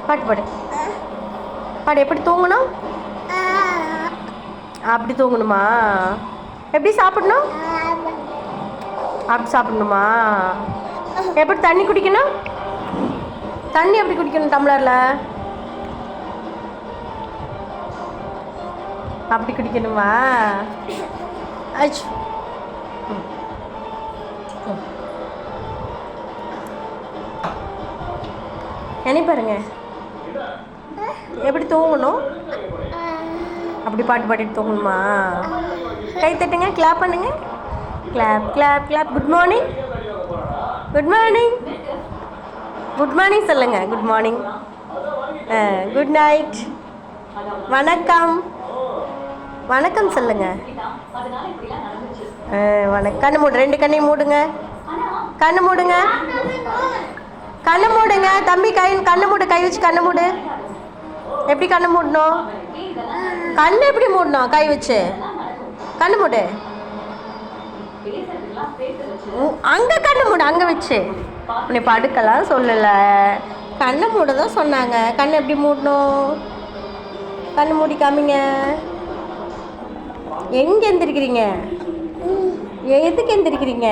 பாட்டு பாடு. பாடு. எப்படி தூங்கணும்? அப்படி தூங்கணுமா? எப்படி சாப்பிடணும்? அப்படி சாப்பிடணுமா? எப்படி தண்ணி குடிக்கணும்? தண்ணி எப்படி குடிக்கணும் டம்ளரில்? அப்படி குடிக்கணுமா? அச்சு. என்ன பாருங்க, எப்படி தூங்கணும்? அப்படி பாட்டு பாடிட்டு தூங்கணுமா? கை தட்டுங்க, கிளாப் பண்ணுங்க. Clap clap clap. Good morning. Good morning. Good morning சொல்லுங்க. Good morning. Good night. வணக்கம். வணக்கம் சொல்லுங்க. வணக்கம். கண்ணு மூடு. 2 கண்ணையும் மூடுங்க. கண்ணு மூடுங்க. கண்ணு மூடுங்க தம்பி. கண்ணு மூடு. கை வச்சு கண்ணு மூடு. எப்படி கண்ணு மூடணும்? கண்ணு எப்படி மூடணும்? கை வச்சு கண்ணு மூடு. அங்கே கண்ணு மூடு. அங்கே வச்சு. உன்னை படுக்கலாம் சொல்லலை, கண்ணை மூட தான் சொன்னாங்க. கண்ணை எப்படி மூடணும்? கண்ணு மூடி காமிங்க. எங்கே எந்திரிக்கிறீங்க? எதுக்கு எந்திரிக்கிறீங்க?